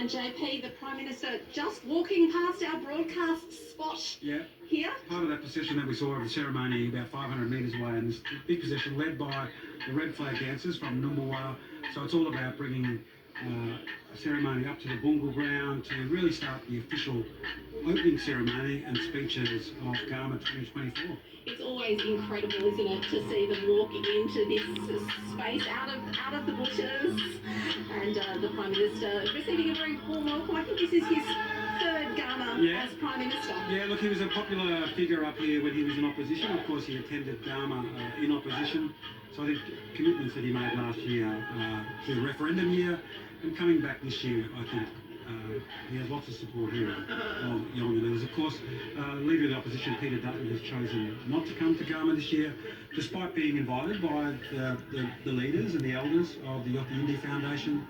And JP, the Prime Minister, just walking past our broadcast spot. Yeah. Here. Part of that procession that we saw of the ceremony about 500 metres away, and this big procession led by the red flag dancers from Numbawa. So it's all about bringing a ceremony up to the Bungal ground to really start the official opening ceremony and speeches of Garma 2024. It's always incredible, isn't it, to see them walking into this space out of the bushes, and the Prime Minister receiving a very warm welcome. I think this is his third Garma as Prime Minister. Yeah, look, he was a popular figure up here when he was in opposition. Of course, he attended Garma in opposition. So I think commitments that he made last year to the referendum year and coming back this year, I think he has lots of support here of younger leaders. Of course, Leader of the Opposition, Peter Dutton, has chosen not to come to Garma this year, despite being invited by the leaders and the elders of the Yothu Yindi Foundation.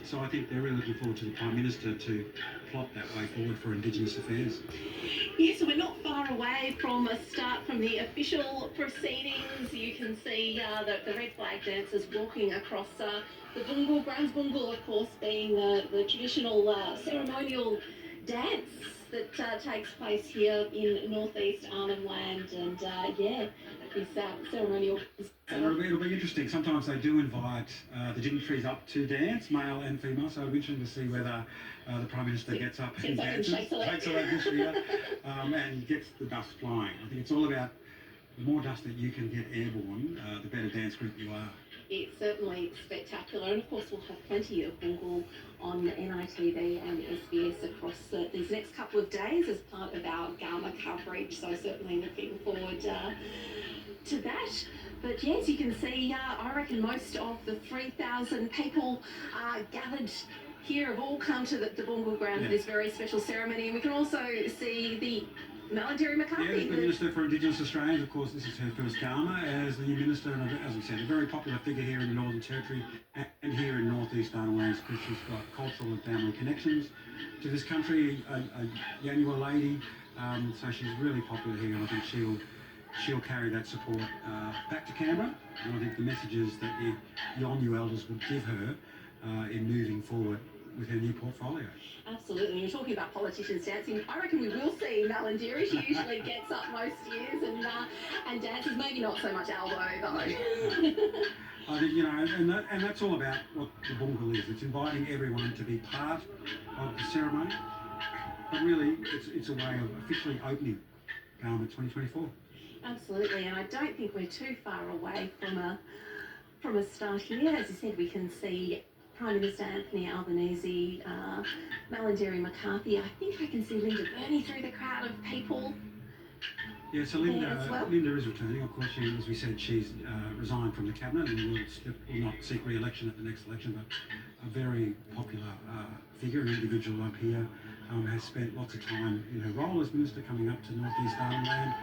So I think they're really looking forward to the Prime Minister to plot that way forward for Indigenous affairs. Yes, so we're not far away from a start from the official proceedings. You can see the red flag dancers walking across the Bungal grounds. Bungal, of course, being the traditional ceremonial dance that takes place here in northeast Arnhem Land, and this ceremonial. And it'll be interesting. Sometimes they do invite the dignitaries up to dance, male and female, so it'll be interesting to see whether the Prime Minister gets up and dances, takes a leg this year, and gets the dust flying. I think it's all about the more dust that you can get airborne, the better dance group you are. It's certainly spectacular, and of course we'll have plenty of Bungal on NITV and SBS across these next couple of days as part of our Garma coverage, so certainly looking forward to that. But yes, you can see, I reckon most of the 3,000 people gathered here have all come to the Bungal ground for this very special ceremony, and we can also see the McCarthy. Yeah, the Minister for Indigenous Australians. Of course, this is her first Garma as the new Minister, and as we said, a very popular figure here in the Northern Territory and here in North-East Arnhem Land, because she's got cultural and family connections to this country, a Yanyuwa lady, so she's really popular here, and I think she'll carry that support back to Canberra, and I think the messages that the Yolngu elders will give her in moving forward with her new portfolio. Absolutely. You're talking about politicians dancing. I reckon we will see Malandiri. She usually gets up most years and dances. Maybe not so much elbow though. I think, and that's all about what the Bungal is. It's inviting everyone to be part of the ceremony, but really it's a way of officially opening Garma 2024. Absolutely, and I don't think we're too far away from a start here. As you said, we can see Prime Minister Anthony Albanese, Malandiri McCarthy. I think I can see Linda Burney through the crowd of people. Yeah, so Linda is returning. Of course, as we said, she's resigned from the cabinet and will not seek re-election at the next election, but a very popular figure, an individual up here, has spent lots of time in her role as Minister coming up to North East Arnhem Land.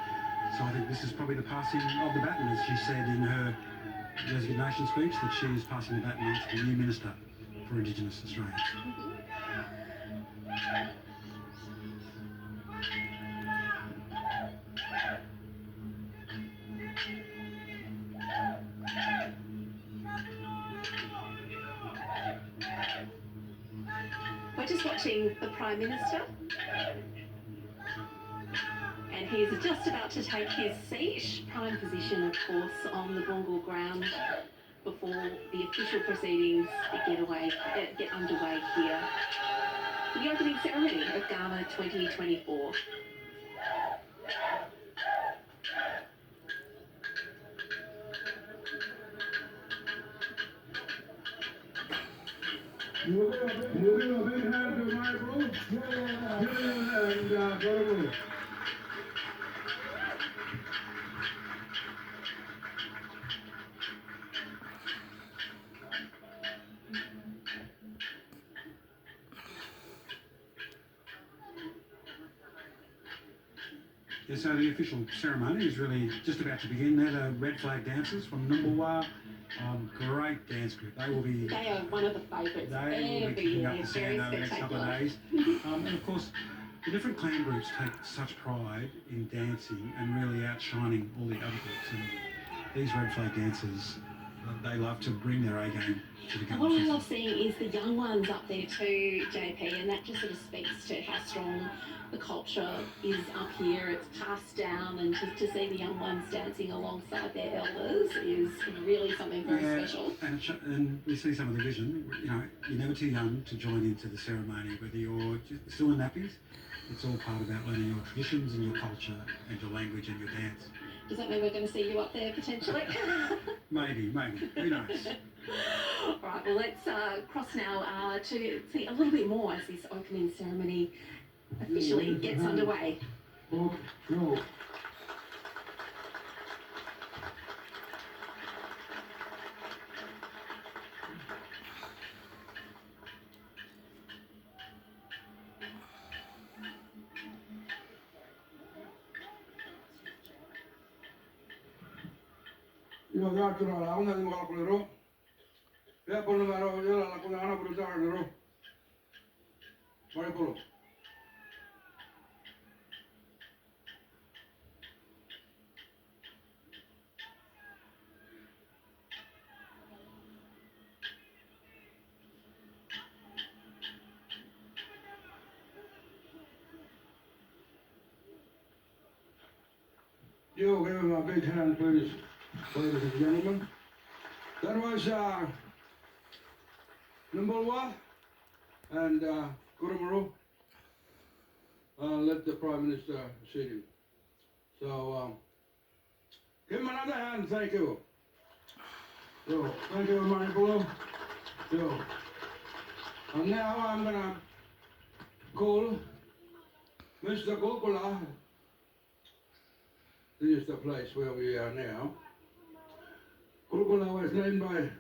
So I think this is probably the passing of the baton, as she said in her resignation speech, that she is passing the baton on to the new Minister for Indigenous Australians. We're just watching the Prime Minister, and he's just about to take his seat, prime position, of course, on the Bungal ground before the official proceedings get underway here for the opening ceremony of Garma 2024. Moving a big hand to my group, and go. Yeah, so the official ceremony is really just about to begin. They're the red flag dancers from Numbawa. Great dance group. They are one of the favourites. They will be kicking up the sand over the next couple of days. And of course, the different clan groups take such pride in dancing and really outshining all the other groups. And these red flag dancers they love to bring their A game to the And what I Garma. love seeing is the young ones up there too, JP, and that just sort of speaks to how strong the culture is up here. It's passed down, and to see the young ones dancing alongside their elders is really something very special. And we see some of the vision. You know, you're never too young to join into the ceremony, whether you're still in nappies. It's all part about learning your traditions and your culture and your language and your dance. Does that mean we're going to see you up there potentially? Maybe. Who knows? All right, well, let's cross now to see a little bit more as this opening ceremony officially gets underway. Both go. Io ghiaccio la una di calcolero. E poi non ero io la una per usare nero. Guarda quello. You give him a big hand, please, ladies and gentlemen. That was Nimbalwa and Kurumuru. Let the Prime Minister seat him. So, give him another hand, thank you. So, thank you, Manipulu. So, and now I'm gonna call Mr. Gokula. This is the place where we are now. Gokula was named by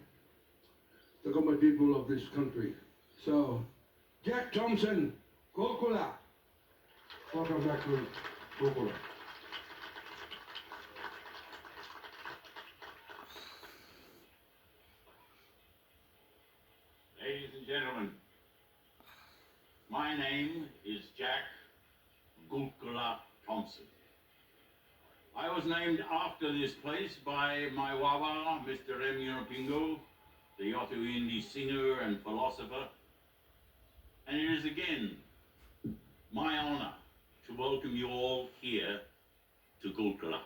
the common people of this country. So, Jack Thompson, Gokula. Welcome back to Gokula. Ladies and gentlemen, my name is Jack Gulkula Thompson. I was named after this place by my wawa, Mr. M. Yunupingu, the Yothu Indi singer and philosopher. And it is again my honor to welcome you all here to Gulkula.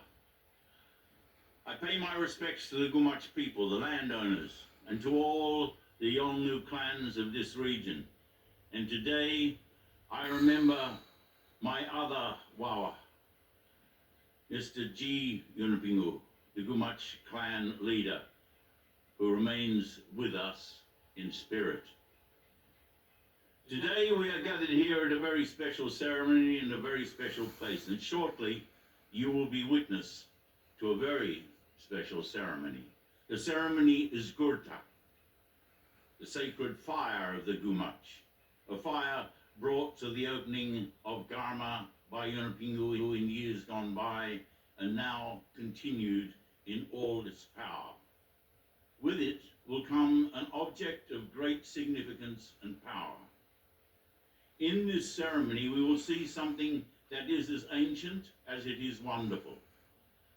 I pay my respects to the Gumatj people, the landowners, and to all the Yolngu clans of this region. And today, I remember my other wawa, Mr. G. Yunupingu, the Gumatj clan leader, who remains with us in spirit. Today we are gathered here at a very special ceremony in a very special place, and shortly you will be witness to a very special ceremony. The ceremony is Gurta, the sacred fire of the Gumatj, a fire brought to the opening of Garma by Yunupingu in years gone by, and now continued in all its power. With it will come an object of great significance and power. In this ceremony, we will see something that is as ancient as it is wonderful.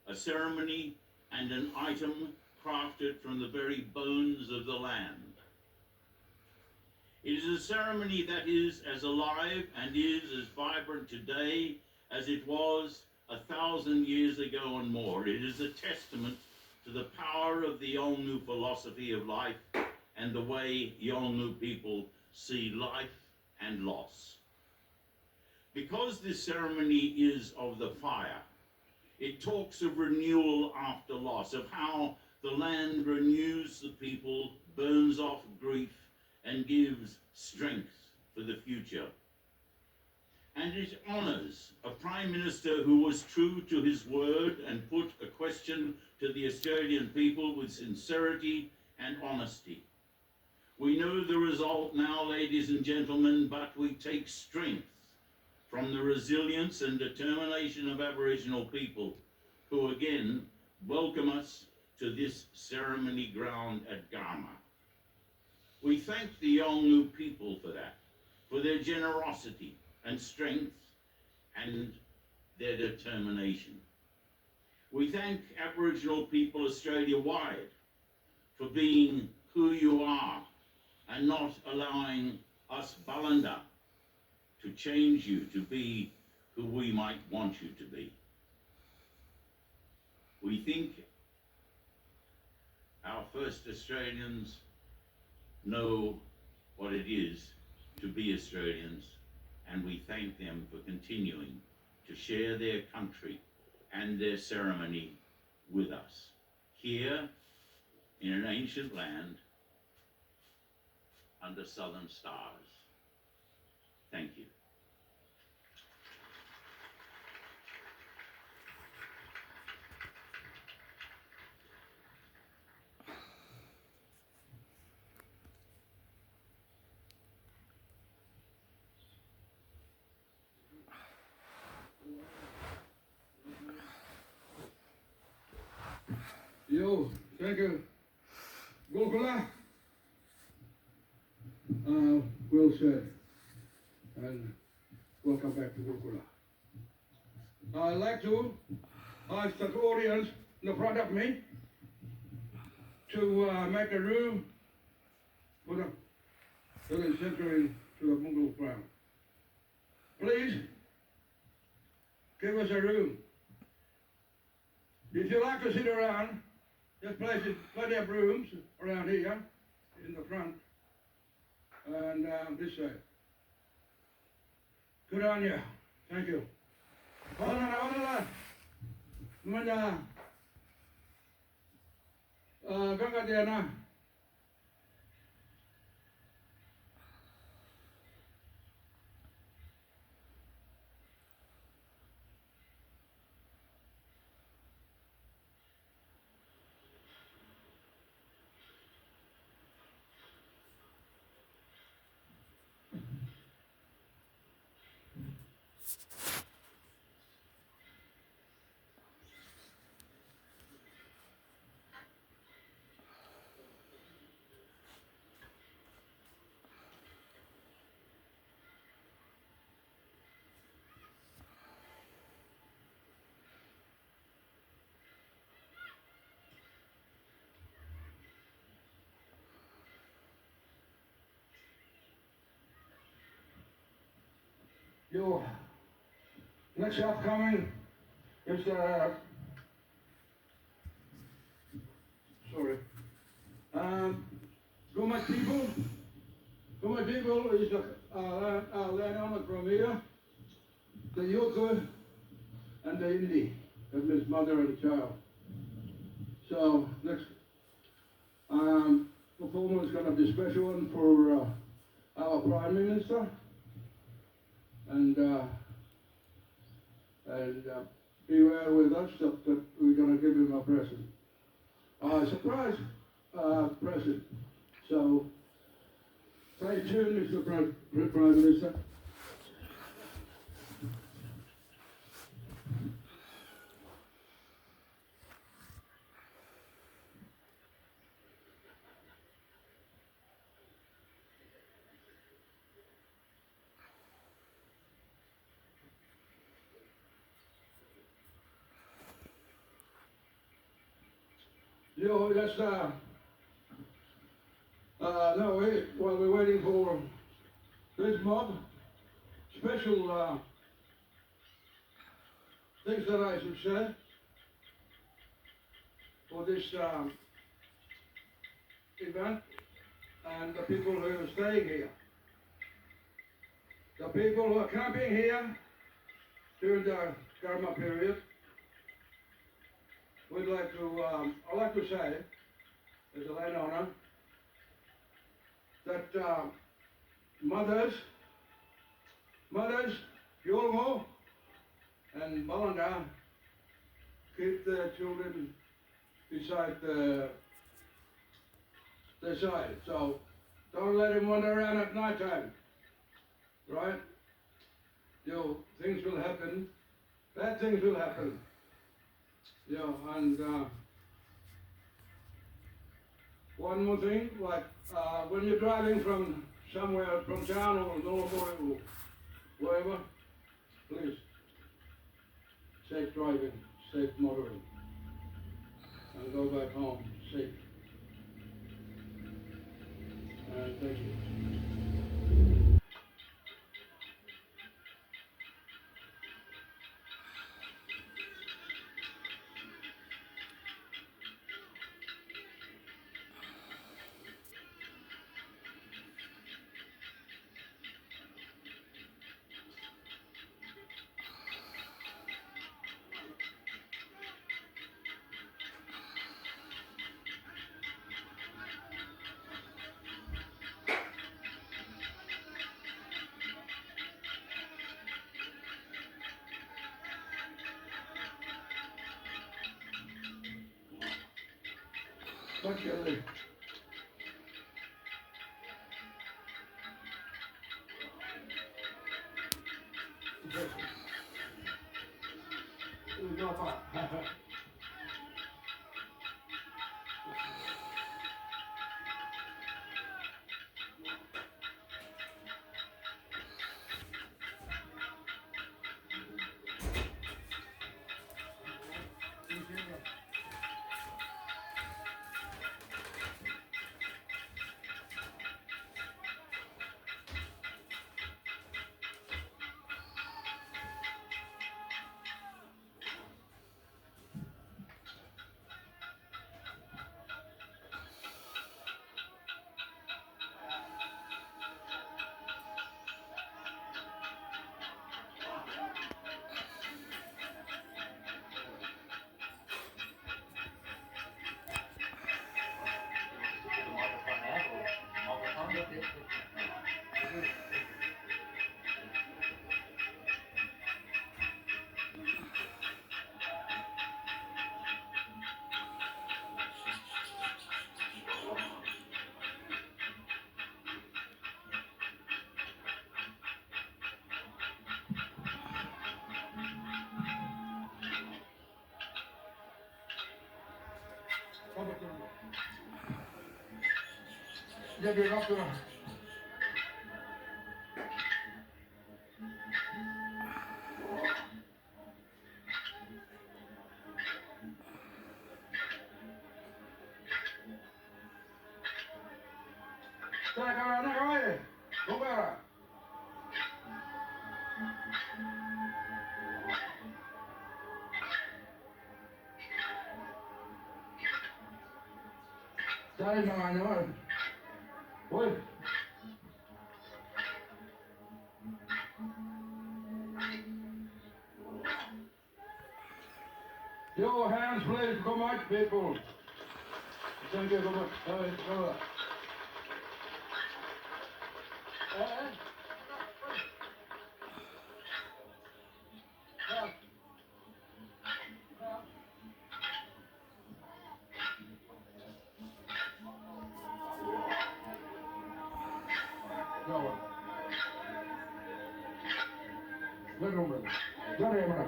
A ceremony and an item crafted from the very bones of the land. It is a ceremony that is as alive and is as vibrant today as it was 1,000 years ago and more. It is a testament to the power of the Yolngu philosophy of life and the way Yolngu people see life and loss. Because this ceremony is of the fire, it talks of renewal after loss, of how the land renews the people, burns off grief, and gives strength for the future. And it honors a Prime Minister who was true to his word and put a question to the Australian people with sincerity and honesty. We know the result now, ladies and gentlemen, but we take strength from the resilience and determination of Aboriginal people who again welcome us to this ceremony ground at Garma. We thank the Yolngu people for that, for their generosity and strength and their determination. We thank Aboriginal people Australia-wide for being who you are and not allowing us Balanda to change you to be who we might want you to be. We think our first Australians know what it is to be Australians, and we thank them for continuing to share their country and their ceremony with us here in an ancient land under southern stars. Thank you. Yo, thank you. Gulkula. Well said. And welcome back to Gulkula. I'd like to ask the audience in front of me to make a room for the centering to the Mongol crown. Please give us a room. If you like to sit around, there's plenty of rooms around here in the front and this side. Good on you. Thank you. Ganga Yo, next upcoming is sorry. Guma people. Guma people is the landowner from here, the Yoko and the Indi, that means mother and child. So next performance is going to be a special one for our Prime Minister. And beware with us that we're going to give him a present. Surprise present. So stay tuned, Mr. Prime Minister. Yo, let's no, wait, while we're waiting for this mob, special things that I should say for this event and the people who are staying here. The people who are camping here during the Garma period, we'd like to, I'd like to say, as a landowner, that mothers, Yolmo and Balanda keep their children beside their side. So don't let him wander around at night time, right? Things will happen, bad things will happen. And one more thing, like when you're driving from somewhere, from town or Norfolk or wherever, please, safe driving, safe motoring, and go back home safe. Thank you. Thank you, Lee. Go up. Get it up there. Take her away. Go better. Sorry, no, I know. Wait. Your hands, please, come out, people. Thank you, come on. Come on. Go. Let him run. Let him run.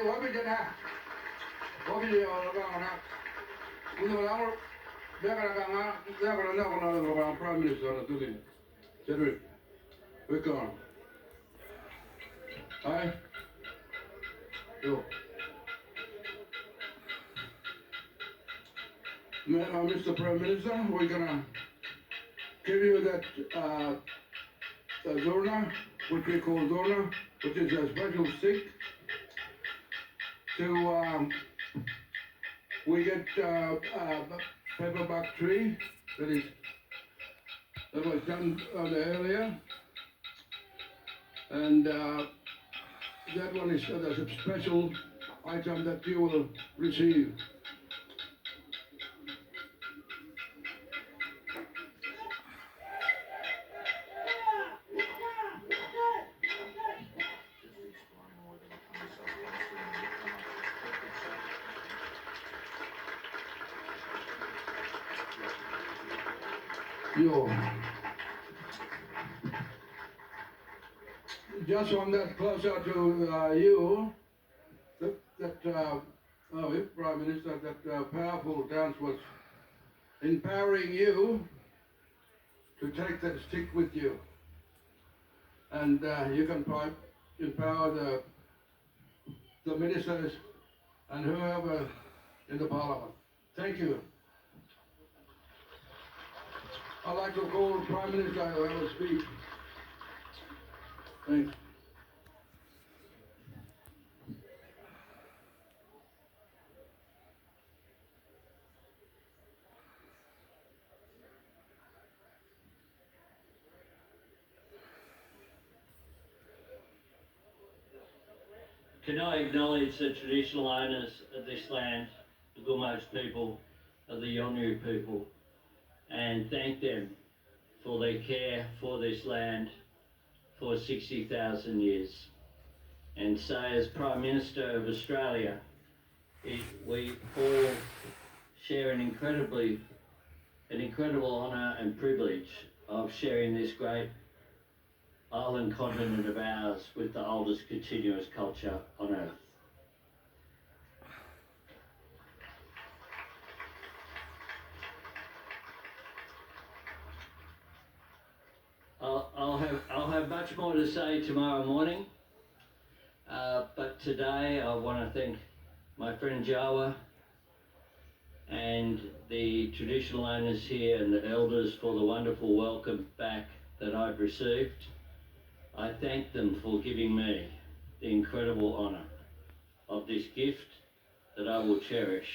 What we did that? What we did all about that? We know our they're gonna know about Prime Minister today. Cedric, we're gone. Aye? Yo. Mr. Prime Minister, we're gonna give you that Zorna, which we call Zorna, which is a special stick to we get paperback tree that was done earlier, and that one is there's a special item that you will receive. Yo. Just one that closer to you, Prime Minister, that powerful dance was empowering you to take that stick with you. And you can empower the ministers and whoever in the parliament. Thank you. I'd like to call the Prime Minister to have a speech. Thanks. Can I acknowledge the traditional owners of this land, the Gumos people, of the Yolngu people, and thank them for their care for this land for 60,000 years. And say, as Prime Minister of Australia, we all share an incredible honour and privilege of sharing this great island continent of ours with the oldest continuous culture on Earth. I'll have much more to say tomorrow morning, but today I want to thank my friend Jawa and the traditional owners here and the elders for the wonderful welcome back that I've received. I thank them for giving me the incredible honour of this gift that I will cherish.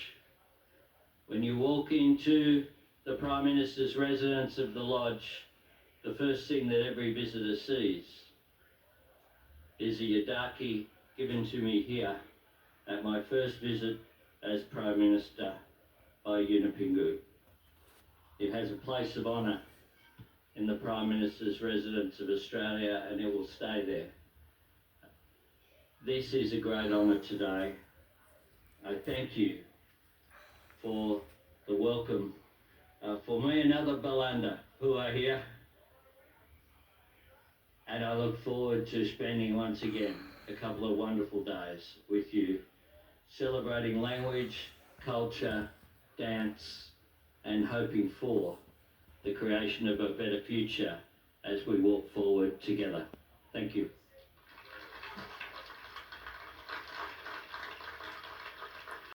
When you walk into the Prime Minister's residence of the Lodge, the first thing that every visitor sees is a yadaki given to me here at my first visit as Prime Minister by Yunupingu. It has a place of honour in the Prime Minister's residence of Australia, and it will stay there. This is a great honour today. I thank you for the welcome for me and other Balanda who are here, and I look forward to spending once again a couple of wonderful days with you, celebrating language, culture, dance, and hoping for the creation of a better future as we walk forward together. Thank you.